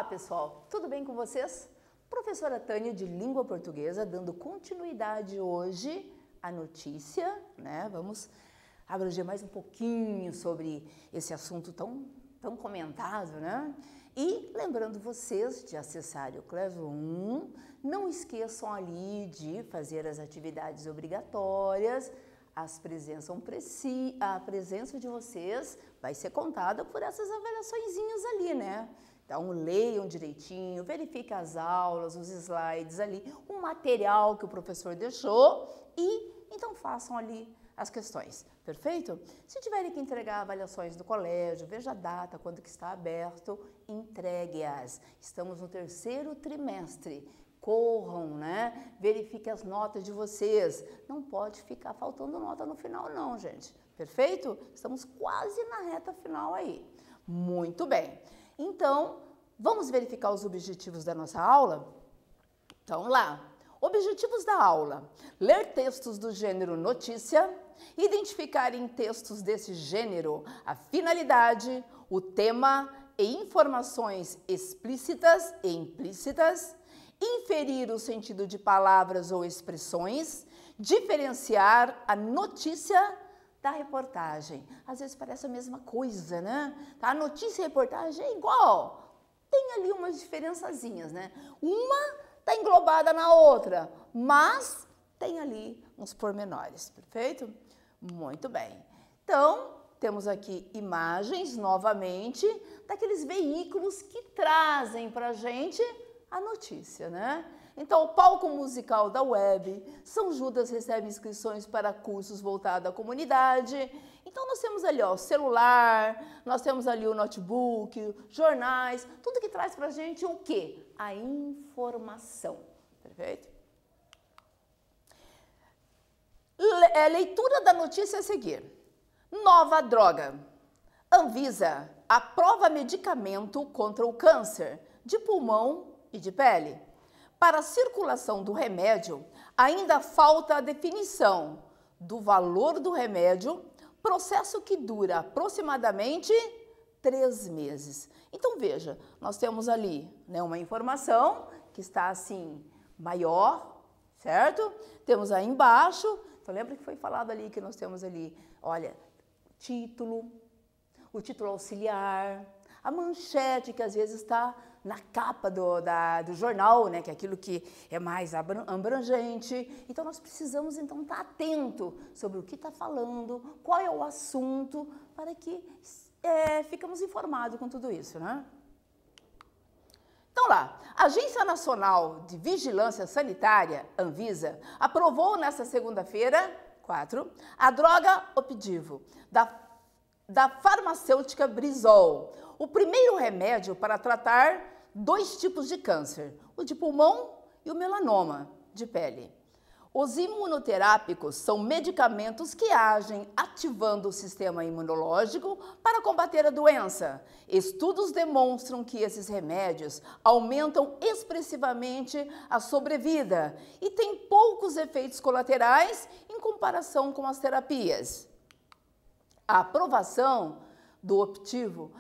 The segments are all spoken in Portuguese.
pessoal, tudo bem com vocês? Professora Tânia de Língua Portuguesa, dando continuidade hoje à notícia, né? Vamos abranger mais um pouquinho sobre esse assunto tão comentado, né? E lembrando vocês de acessarem o Classroom, não esqueçam ali de fazer as atividades obrigatórias, a presença de vocês vai ser contada por essas avaliaçõezinhas ali, né? Então, leiam direitinho, verifiquem as aulas, os slides ali, o material que o professor deixou e então façam ali as questões, perfeito? Se tiverem que entregar avaliações do colégio, veja a data, quando que está aberto, entregue-as. Estamos no 3º trimestre. Corram, né? Verifiquem as notas de vocês. Não pode ficar faltando nota no final, não, gente. Perfeito? Estamos quase na reta final aí. Muito bem. Então, vamos verificar os objetivos da nossa aula? Então, lá. Objetivos da aula: ler textos do gênero notícia, identificar em textos desse gênero a finalidade, o tema e informações explícitas e implícitas, inferir o sentido de palavras ou expressões, diferenciar a notícia da reportagem. Às vezes parece a mesma coisa, né? A notícia e a reportagem é igual. Tem ali umas diferençazinhas, né? Uma está englobada na outra, mas tem ali uns pormenores, perfeito? Muito bem. Então, temos aqui imagens, novamente, daqueles veículos que trazem para a gente a notícia, né? Então, o palco musical da web, São Judas recebe inscrições para cursos voltados à comunidade. Então, nós temos ali ó, o celular, nós temos ali o notebook, jornais, tudo que traz para a gente o quê? A informação, perfeito? Leitura da notícia a seguir. Nova droga. Anvisa aprova medicamento contra o câncer de pulmão e de pele. Para a circulação do remédio, ainda falta a definição do valor do remédio, processo que dura aproximadamente 3 meses. Então, veja, nós temos ali, né, uma informação que está assim, maior, certo? Temos aí embaixo, então lembra que foi falado ali que nós temos ali, olha, o título auxiliar, a manchete que às vezes está na capa do jornal, né, que é aquilo que é mais abrangente. Então, nós precisamos, então, estar atento sobre o que está falando, qual é o assunto, para que ficamos informados com tudo isso, né? Então, lá, a Agência Nacional de Vigilância Sanitária, Anvisa, aprovou nesta segunda-feira, 4, a droga Opdivo, da farmacêutica Brizol, o primeiro remédio para tratar 2 tipos de câncer, o de pulmão e o melanoma de pele. Os imunoterápicos são medicamentos que agem ativando o sistema imunológico para combater a doença. Estudos demonstram que esses remédios aumentam expressivamente a sobrevida e têm poucos efeitos colaterais em comparação com as terapias. A aprovação do Opdivo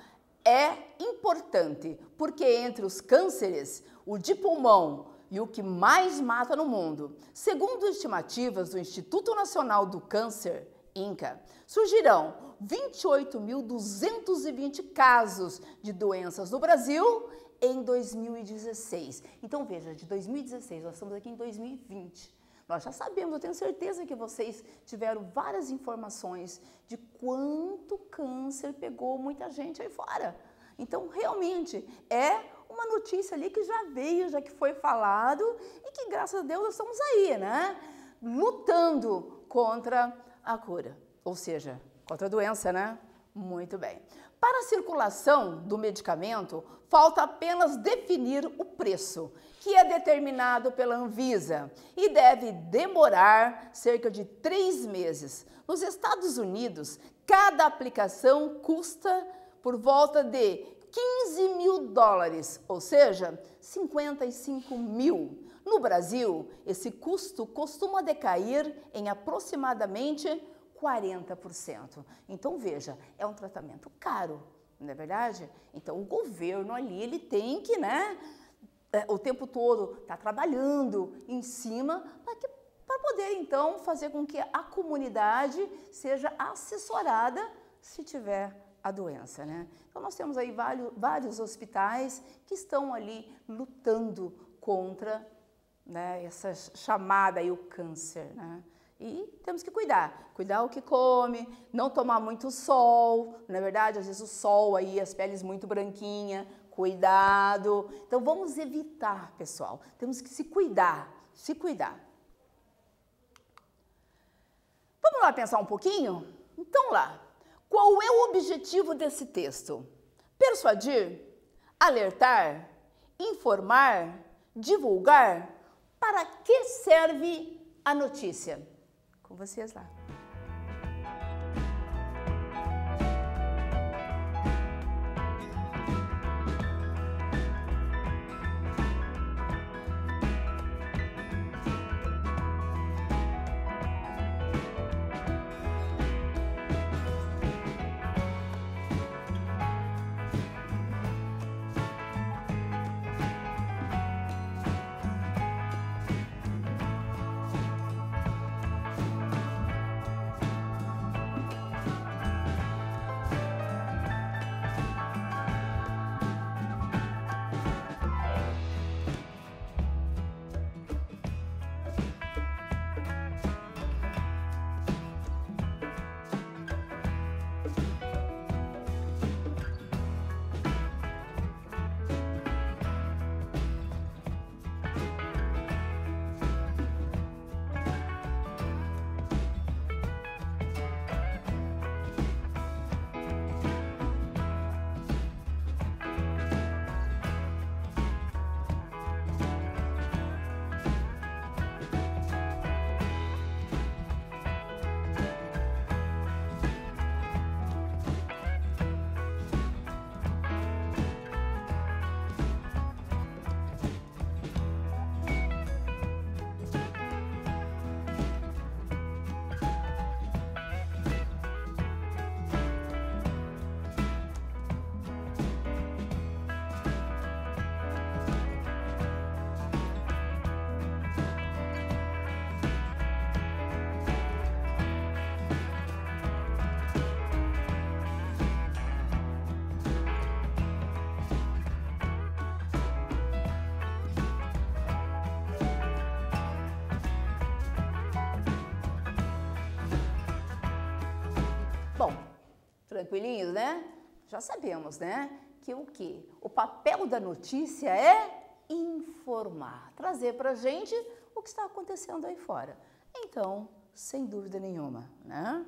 é importante, porque entre os cânceres, o de pulmão e o que mais mata no mundo, segundo estimativas do Instituto Nacional do Câncer, INCA, surgirão 28.220 casos de doenças no Brasil em 2016. Então, veja, de 2016, nós estamos aqui em 2020. Nós já sabemos, eu tenho certeza que vocês tiveram várias informações de quanto câncer pegou muita gente aí fora. Então, realmente, é uma notícia ali que já veio, já que foi falado e que, graças a Deus, nós estamos aí, né? Lutando contra a cura, ou seja, contra a doença, né? Muito bem. Para a circulação do medicamento, falta apenas definir o preço, que é determinado pela Anvisa e deve demorar cerca de 3 meses. Nos Estados Unidos, cada aplicação custa por volta de $15 mil, ou seja, 55 mil. No Brasil, esse custo costuma decair em aproximadamente 40%. Então, veja, é um tratamento caro, não é verdade? Então, o governo ali, ele tem que, né, o tempo todo tá trabalhando em cima para poder, então, fazer com que a comunidade seja assessorada se tiver a doença, né? Então, nós temos aí vários hospitais que estão ali lutando contra, né, essa chamada aí, o câncer, né? E temos que cuidar o que come, não tomar muito sol, não é verdade? Às vezes o sol aí, as peles muito branquinhas, cuidado. Então, vamos evitar, pessoal, temos que se cuidar, se cuidar. Vamos lá pensar um pouquinho? Então lá, qual é o objetivo desse texto? Persuadir, alertar, informar, divulgar? Para que serve a notícia? Com vocês lá. Bom, tranquilinhos, né? Já sabemos, né? Que o quê? O papel da notícia é informar, trazer pra gente o que está acontecendo aí fora. Então, sem dúvida nenhuma, né?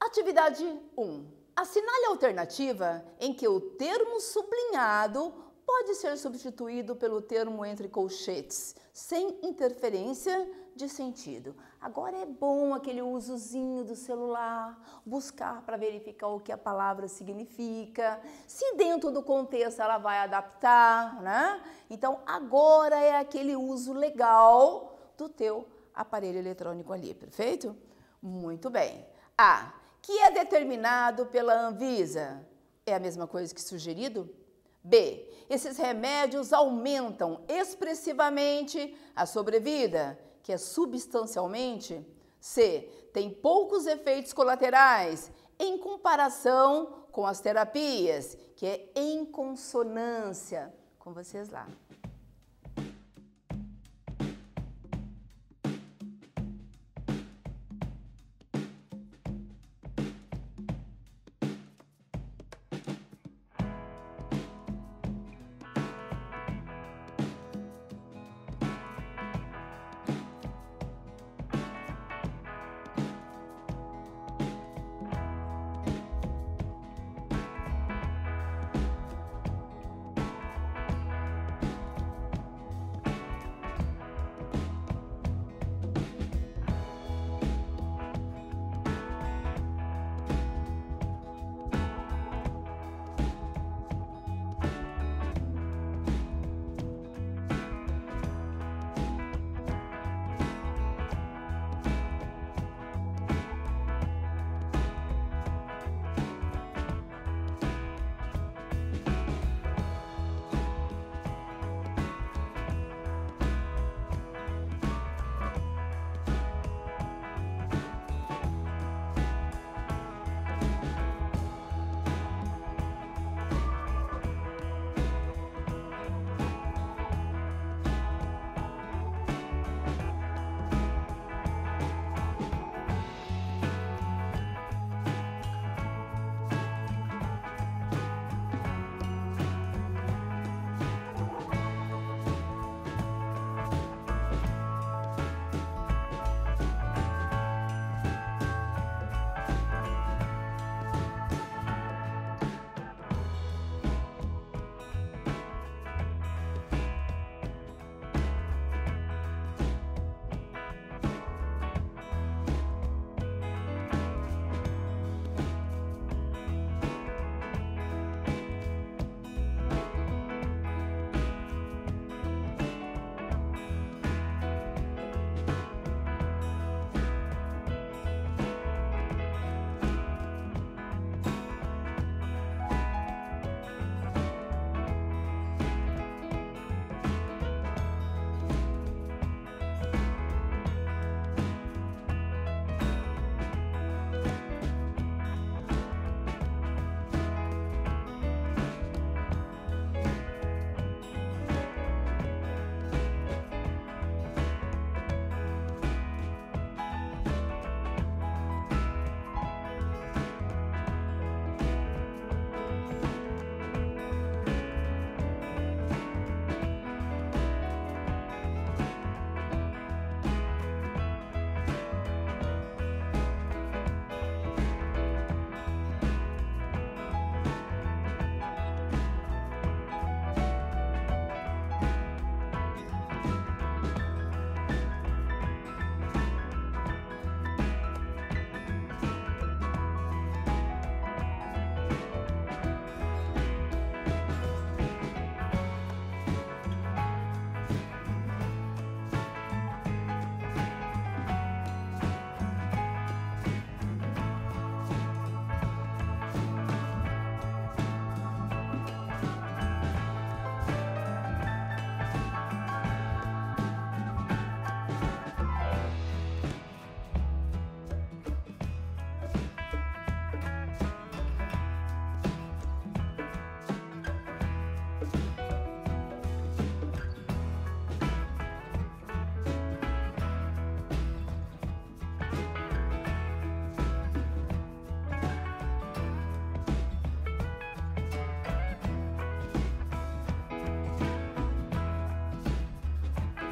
Atividade 1. Assinale a alternativa em que o termo sublinhado pode ser substituído pelo termo entre colchetes, sem interferência de sentido. Agora é bom aquele usozinho do celular, buscar para verificar o que a palavra significa, se dentro do contexto ela vai adaptar, né? Então, agora é aquele uso legal do teu aparelho eletrônico ali, perfeito? Muito bem. A, que é determinado pela Anvisa, é a mesma coisa que sugerido? B, esses remédios aumentam expressivamente a sobrevida, que é substancialmente. C, tem poucos efeitos colaterais em comparação com as terapias, que é em consonância. Com vocês lá.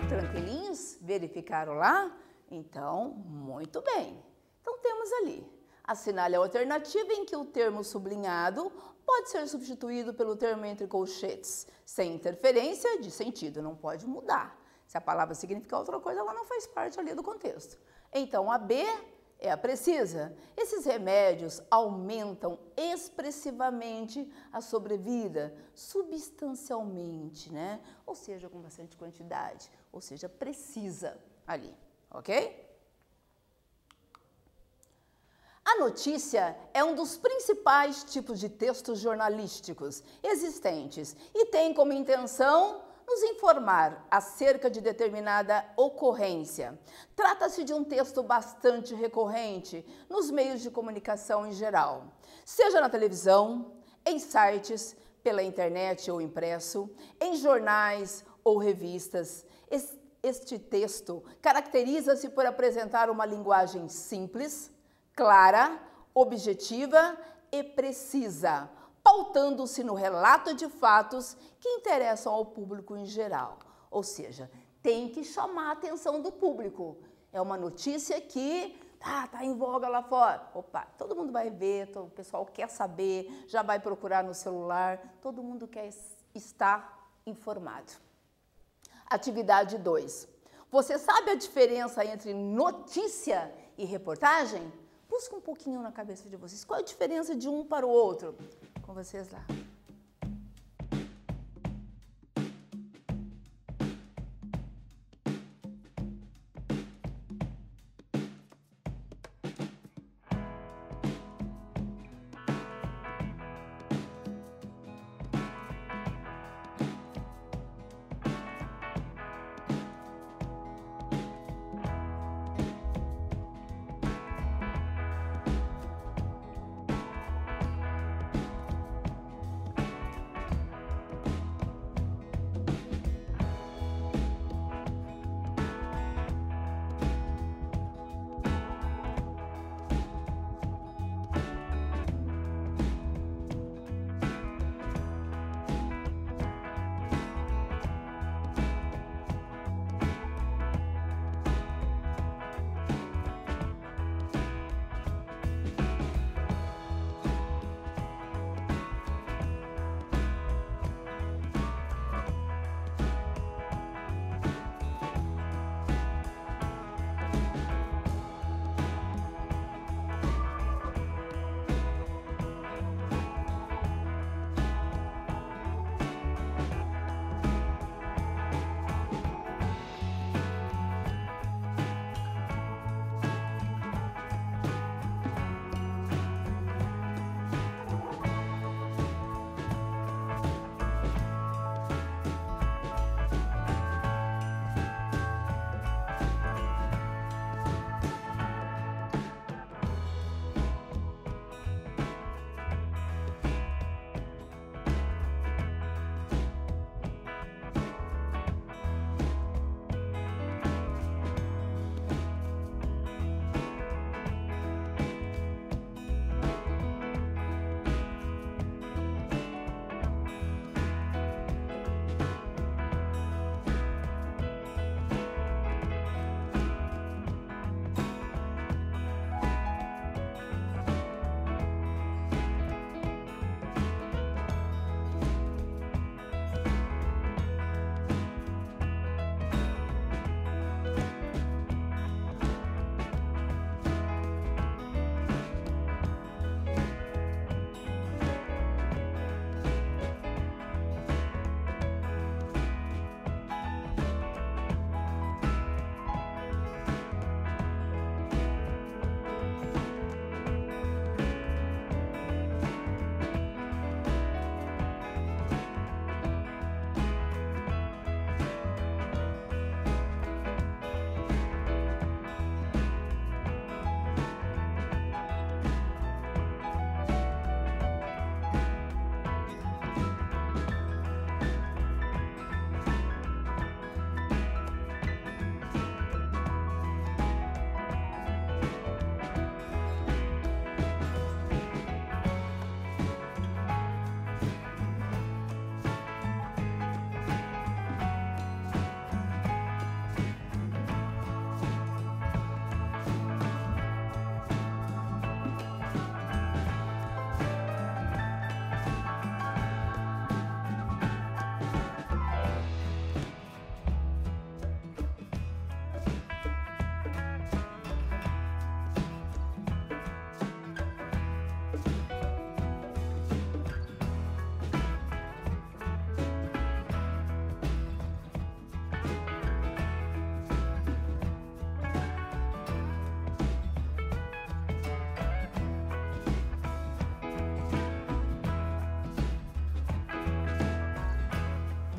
Tranquilinhos? Verificaram lá? Então, muito bem. Então, temos ali. Assinale a alternativa em que o termo sublinhado pode ser substituído pelo termo entre colchetes, sem interferência de sentido, não pode mudar. Se a palavra significar outra coisa, ela não faz parte ali do contexto. Então, a B é a precisa. Esses remédios aumentam expressivamente a sobrevida, substancialmente, né? Ou seja, com bastante quantidade, ou seja, precisa ali, ok? A notícia é um dos principais tipos de textos jornalísticos existentes e tem como intenção nos informar acerca de determinada ocorrência. Trata-se de um texto bastante recorrente nos meios de comunicação em geral, seja na televisão, em sites, pela internet ou impresso, em jornais ou revistas. Este texto caracteriza-se por apresentar uma linguagem simples, clara, objetiva e precisa, pautando-se no relato de fatos que interessam ao público em geral. Ou seja, tem que chamar a atenção do público. É uma notícia que tá em voga lá fora. Opa, todo mundo vai ver, o pessoal quer saber, já vai procurar no celular, todo mundo quer estar informado. Atividade 2. Você sabe a diferença entre notícia e reportagem? Busca um pouquinho na cabeça de vocês. Qual a diferença de um para o outro? Com vocês lá.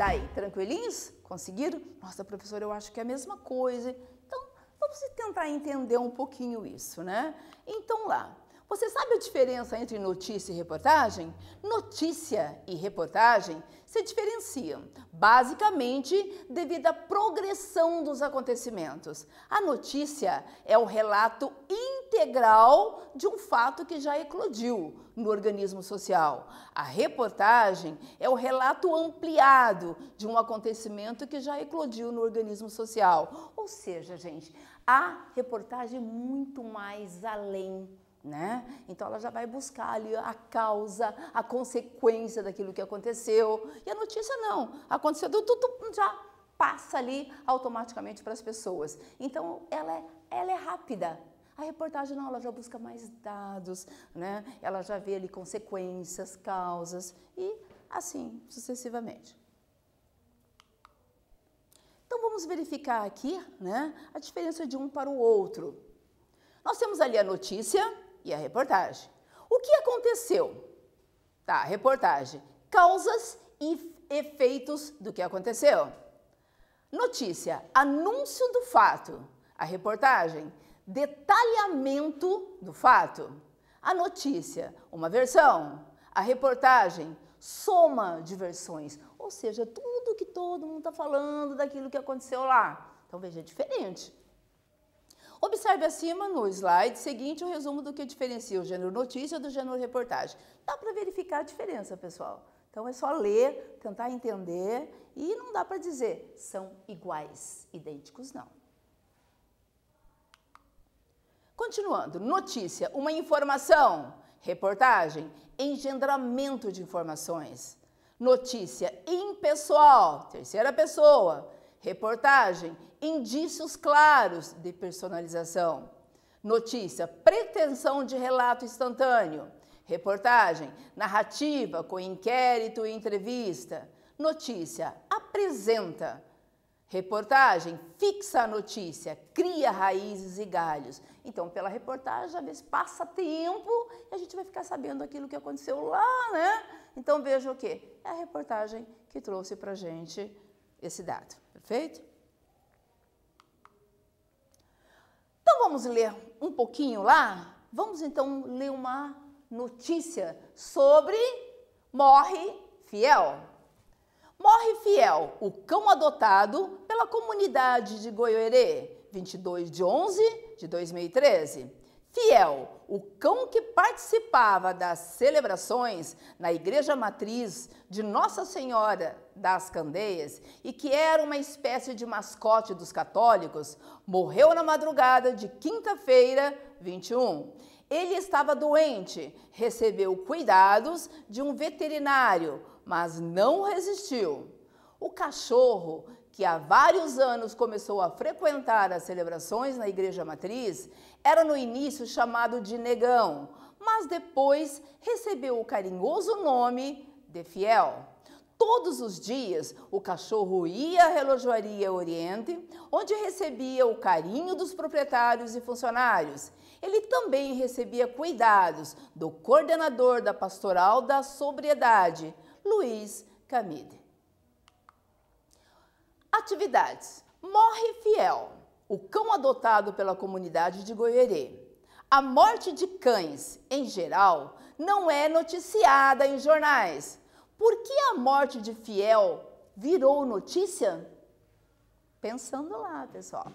aí, tranquilinhos? Conseguiram? Nossa, professora, eu acho que é a mesma coisa. Então, vamos tentar entender um pouquinho isso, né? Então, lá. Você sabe a diferença entre notícia e reportagem? Notícia e reportagem se diferenciam, basicamente, devido à progressão dos acontecimentos. A notícia é o relato integral de um fato que já eclodiu no organismo social. A reportagem é o relato ampliado de um acontecimento que já eclodiu no organismo social. Ou seja, gente, a reportagem é muito mais além, né? Então ela já vai buscar ali a causa, a consequência daquilo que aconteceu. E a notícia não, aconteceu tudo, já passa ali automaticamente para as pessoas. Então ela é rápida. A reportagem não, ela já busca mais dados, né? Ela já vê ali consequências, causas e assim sucessivamente. Então vamos verificar aqui, né, a diferença de um para o outro. Nós temos ali a notícia e a reportagem. O que aconteceu? Tá, reportagem. Causas e efeitos do que aconteceu. Notícia, anúncio do fato. A reportagem, detalhamento do fato. A notícia, uma versão. A reportagem, soma de versões. Ou seja, tudo que todo mundo está falando daquilo que aconteceu lá. Então, veja, é diferente. Observe acima no slide seguinte o resumo do que diferencia o gênero notícia do gênero reportagem. Dá para verificar a diferença, pessoal. Então é só ler, tentar entender e não dá para dizer são iguais, idênticos não. Continuando, notícia, uma informação. Reportagem, engendramento de informações. Notícia impessoal, terceira pessoa. Reportagem, indícios claros de personalização. Notícia, pretensão de relato instantâneo. Reportagem, narrativa com inquérito e entrevista. Notícia, apresenta. Reportagem, fixa a notícia, cria raízes e galhos. Então, pela reportagem, às vezes passa tempo e a gente vai ficar sabendo aquilo que aconteceu lá, né? Então, veja o quê? É a reportagem que trouxe pra gente esse dado, perfeito? Então, vamos ler um pouquinho lá? Vamos, então, ler uma notícia sobre Morre Fiel. Morre Fiel, o cão adotado pela comunidade de Goiôerê, 22/11/2013. Fiel, o cão que participava das celebrações na Igreja Matriz de Nossa Senhora das Candeias e que era uma espécie de mascote dos católicos, morreu na madrugada de quinta-feira, 21. Ele estava doente, recebeu cuidados de um veterinário, mas não resistiu. O cachorro, que há vários anos começou a frequentar as celebrações na Igreja Matriz, era no início chamado de Negão, mas depois recebeu o carinhoso nome de Fiel. Todos os dias, o cachorro ia à Relojoaria Oriente, onde recebia o carinho dos proprietários e funcionários. Ele também recebia cuidados do coordenador da Pastoral da Sobriedade, Luiz Camide. Atividades. Morre Fiel, o cão adotado pela comunidade de Goiôerê. A morte de cães, em geral, não é noticiada em jornais. Por que a morte de Fiel virou notícia? Pensando lá, pessoal.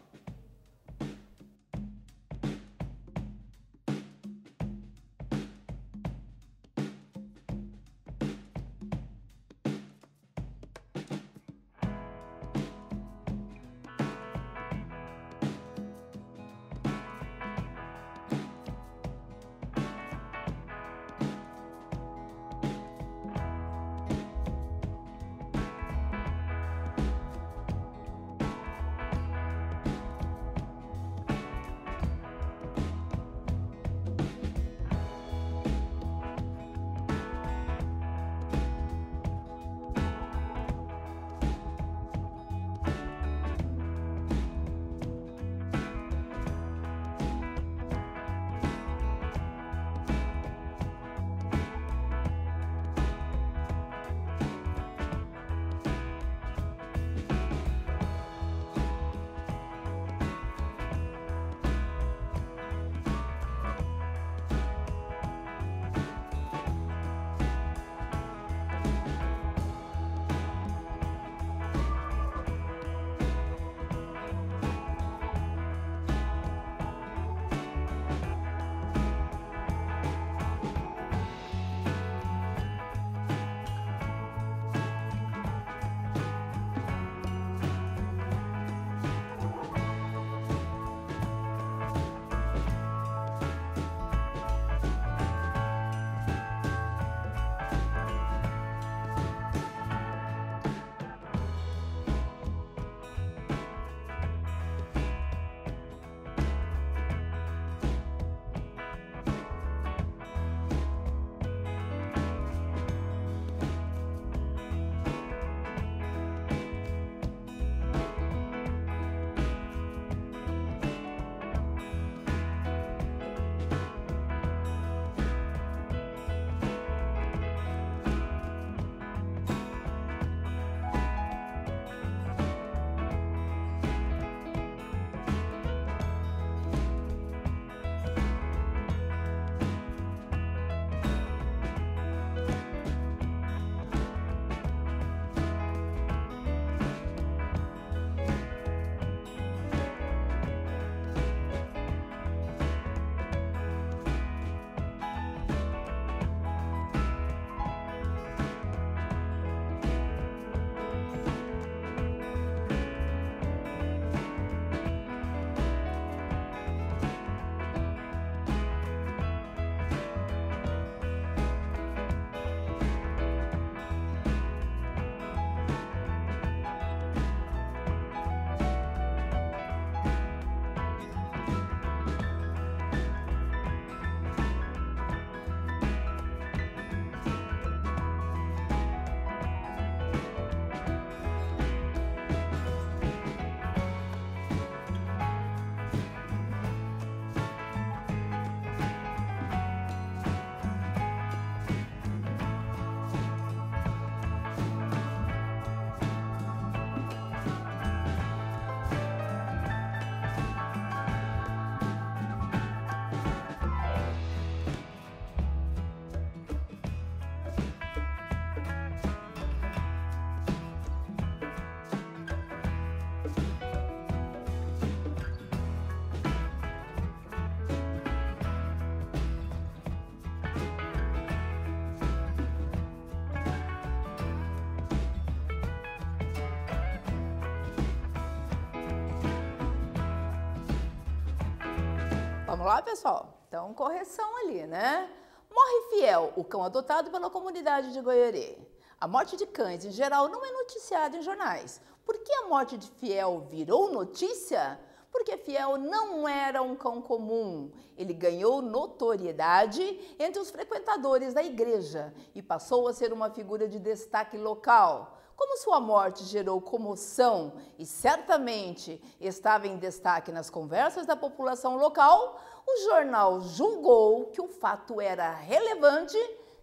Vamos lá, pessoal? Então, correção ali, né? Morre Fiel, o cão adotado pela comunidade de Goiorê. A morte de cães, em geral, não é noticiada em jornais. Por que a morte de Fiel virou notícia? Porque Fiel não era um cão comum. Ele ganhou notoriedade entre os frequentadores da igreja e passou a ser uma figura de destaque local. Como sua morte gerou comoção e certamente estava em destaque nas conversas da população local, o jornal julgou que o fato era relevante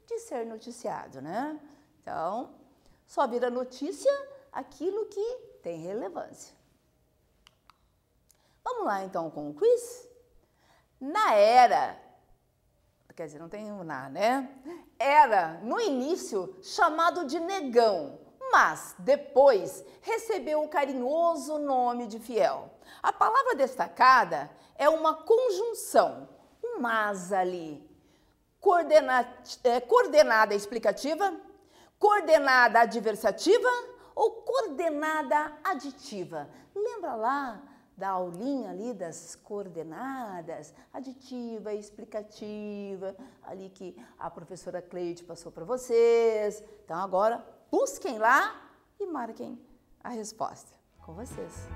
de ser noticiado, né? Então, só vira notícia aquilo que tem relevância. Vamos lá, então, com o quiz? Na era, quer dizer, não tem um na, né? Era, no início, chamado de Negão, mas depois recebeu o carinhoso nome de Fiel. A palavra destacada é uma conjunção, um mas ali, coordenada explicativa, coordenada adversativa ou coordenada aditiva. Lembra lá da aulinha ali das coordenadas, aditiva, explicativa, ali que a professora Cleide passou para vocês. Então agora busquem lá e marquem a resposta. Com vocês.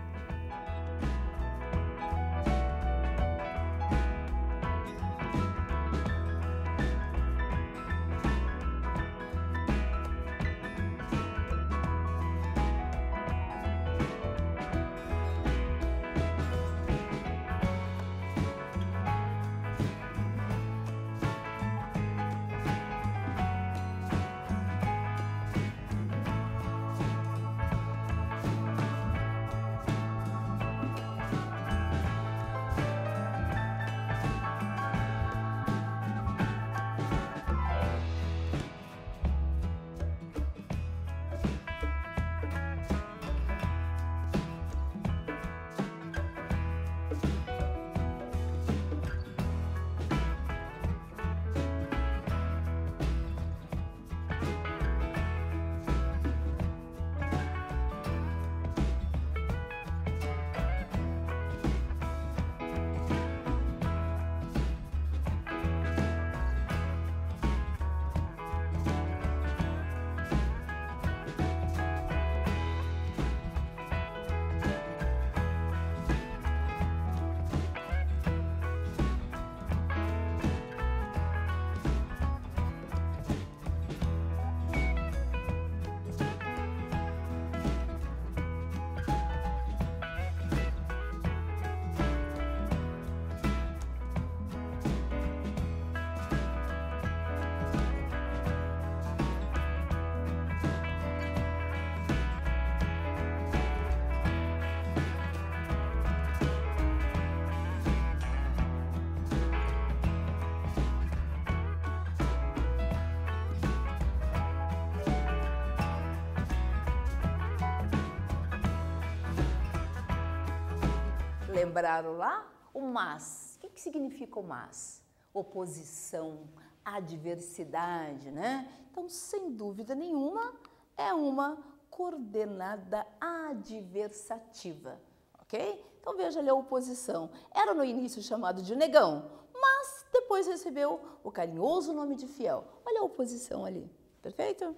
Lembraram lá? O mas. O que significa o mas? Oposição, adversidade, né? Então, sem dúvida nenhuma, é uma coordenada adversativa, ok? Então, veja ali a oposição. Era no início chamado de Negão, mas depois recebeu o carinhoso nome de Fiel. Olha a oposição ali, perfeito?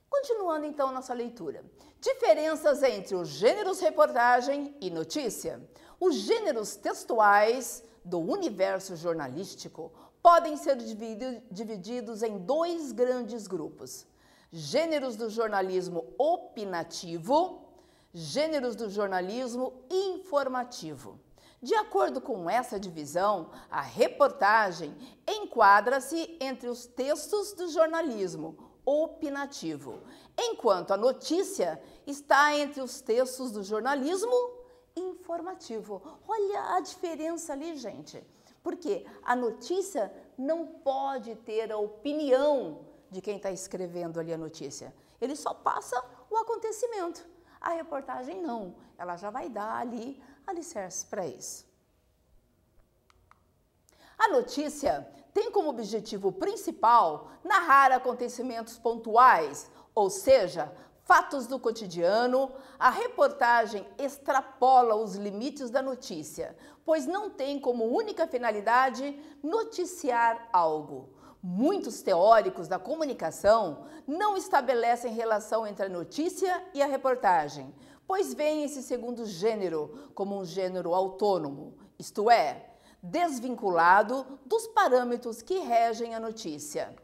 Continuando então nossa leitura. Diferenças entre os gêneros reportagem e notícia. Os gêneros textuais do universo jornalístico podem ser divididos em dois grandes grupos. Gêneros do jornalismo opinativo, gêneros do jornalismo informativo. De acordo com essa divisão, a reportagem enquadra-se entre os textos do jornalismo opinativo, enquanto a notícia está entre os textos do jornalismo informativo. Olha a diferença ali, gente. Porque a notícia não pode ter a opinião de quem está escrevendo ali a notícia. Ele só passa o acontecimento. A reportagem não. Ela já vai dar ali alicerce para isso. A notícia tem como objetivo principal narrar acontecimentos pontuais, ou seja, fatos do cotidiano, a reportagem extrapola os limites da notícia, pois não tem como única finalidade noticiar algo. Muitos teóricos da comunicação não estabelecem relação entre a notícia e a reportagem, pois veem esse segundo gênero como um gênero autônomo, isto é, desvinculado dos parâmetros que regem a notícia.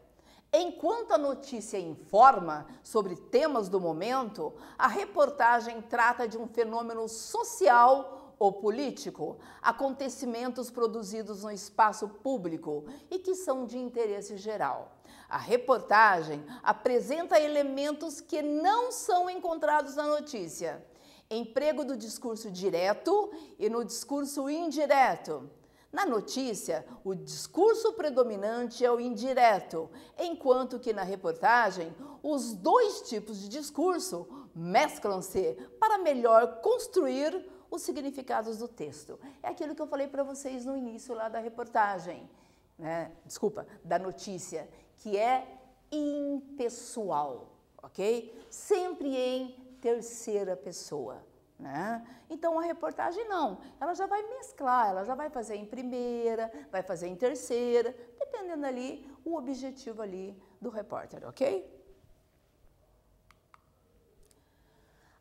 Enquanto a notícia informa sobre temas do momento, a reportagem trata de um fenômeno social ou político, acontecimentos produzidos no espaço público e que são de interesse geral. A reportagem apresenta elementos que não são encontrados na notícia. Emprego do discurso direto e no discurso indireto. Na notícia, o discurso predominante é o indireto, enquanto que na reportagem, os dois tipos de discurso mesclam-se para melhor construir os significados do texto. É aquilo que eu falei para vocês no início lá da reportagem, né? Desculpa, da notícia, que é impessoal, ok? Sempre em terceira pessoa. Né? Então a reportagem não, ela já vai mesclar, ela já vai fazer em primeira, vai fazer em terceira, dependendo ali o objetivo ali do repórter, ok?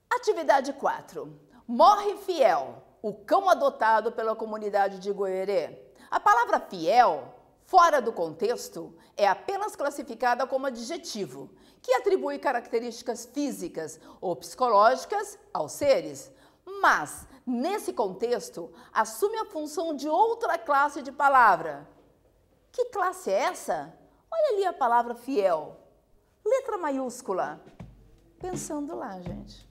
Atividade 4. Morre fiel, o cão adotado pela comunidade de Goierê. A palavra fiel, fora do contexto, é apenas classificada como adjetivo, que atribui características físicas ou psicológicas aos seres, mas, nesse contexto, assume a função de outra classe de palavra. Que classe é essa? Olha ali a palavra fiel, letra maiúscula. Pensando lá, gente.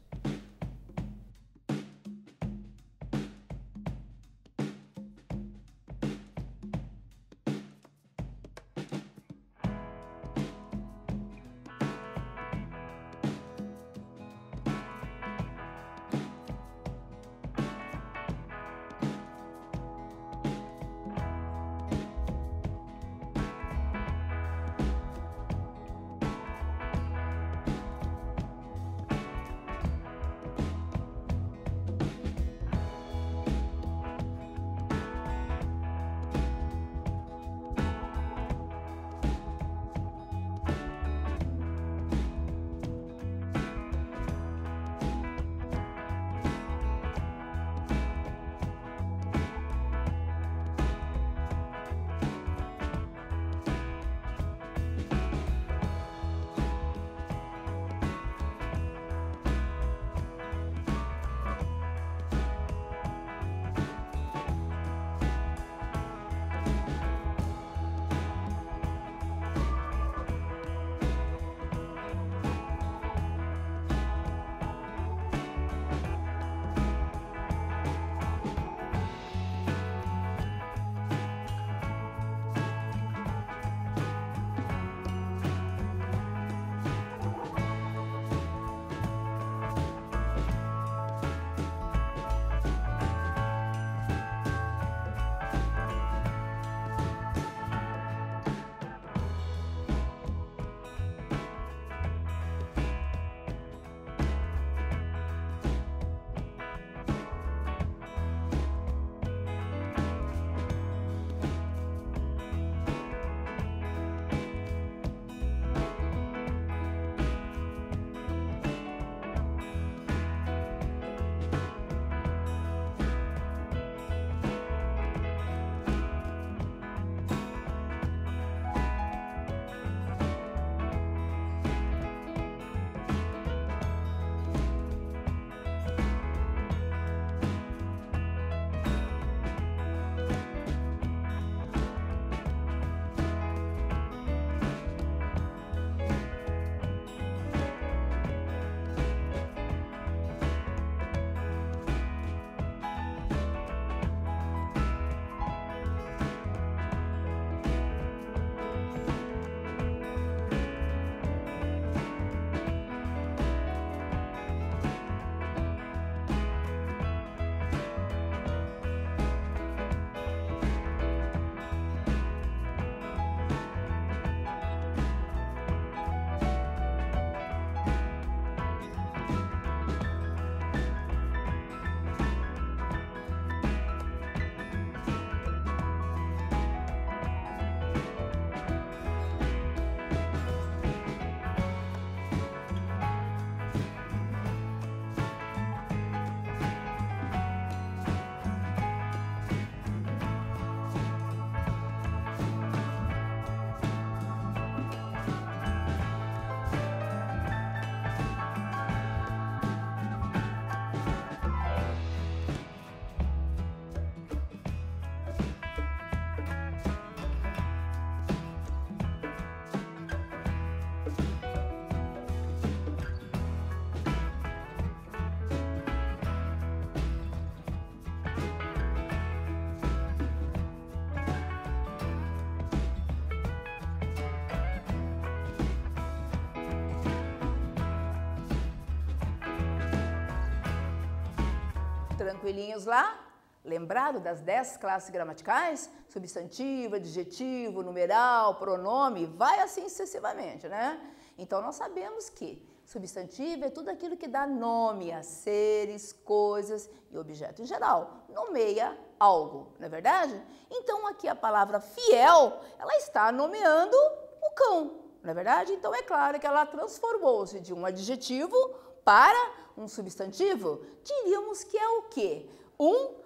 Tranquilinhos lá? Lembrado das 10 classes gramaticais? Substantivo, adjetivo, numeral, pronome, vai assim sucessivamente, né? Então, nós sabemos que substantivo é tudo aquilo que dá nome a seres, coisas e objeto em geral. Nomeia algo, não é verdade? Então, aqui a palavra fiel, ela está nomeando o cão, não é verdade? Então, é claro que ela transformou-se de um adjetivo para um substantivo. Diríamos que é o quê? Um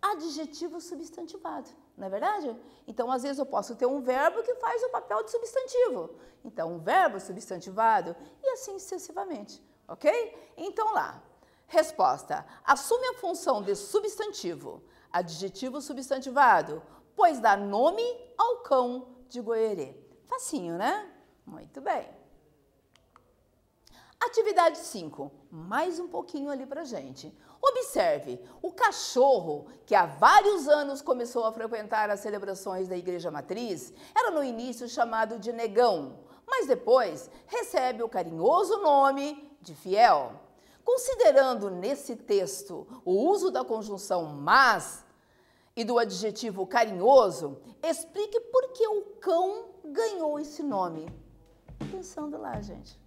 adjetivo substantivado, não é verdade? Então, às vezes eu posso ter um verbo que faz o papel de substantivo. Então, um verbo substantivado e assim sucessivamente, ok? Então, lá, resposta. Assume a função de substantivo, adjetivo substantivado, pois dá nome ao cão de Goierê. Facinho, né? Muito bem. Atividade 5, mais um pouquinho ali pra gente. Observe, o cachorro, que há vários anos começou a frequentar as celebrações da Igreja Matriz, era no início chamado de Negão, mas depois recebe o carinhoso nome de Fiel. Considerando nesse texto o uso da conjunção mas e do adjetivo carinhoso, explique por que o cão ganhou esse nome. Pensando lá, gente.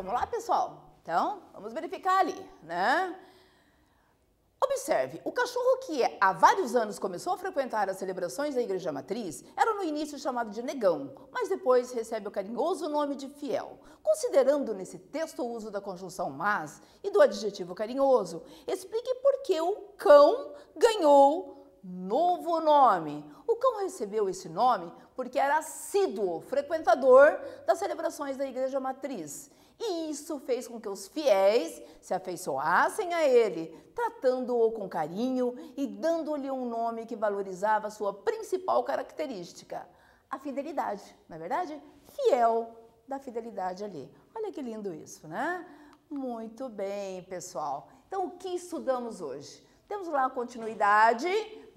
Vamos lá, pessoal? Então, vamos verificar ali, né? Observe, o cachorro que há vários anos começou a frequentar as celebrações da Igreja Matriz era no início chamado de negão, mas depois recebe o carinhoso nome de fiel. Considerando nesse texto o uso da conjunção mas e do adjetivo carinhoso, explique por que o cão ganhou novo nome. O cão recebeu esse nome porque era assíduo frequentador das celebrações da Igreja Matriz. E isso fez com que os fiéis se afeiçoassem a ele, tratando-o com carinho e dando-lhe um nome que valorizava sua principal característica, a fidelidade, não é verdade? Fiel da fidelidade ali. Olha que lindo isso, né? Muito bem, pessoal. Então, o que estudamos hoje? Temos lá a continuidade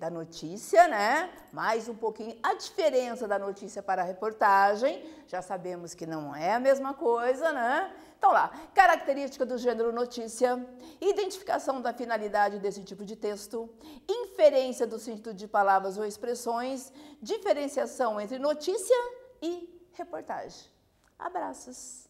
da notícia, né? Mais um pouquinho a diferença da notícia para a reportagem. Já sabemos que não é a mesma coisa, né? Então lá, característica do gênero notícia, identificação da finalidade desse tipo de texto, inferência do sentido de palavras ou expressões, diferenciação entre notícia e reportagem. Abraços!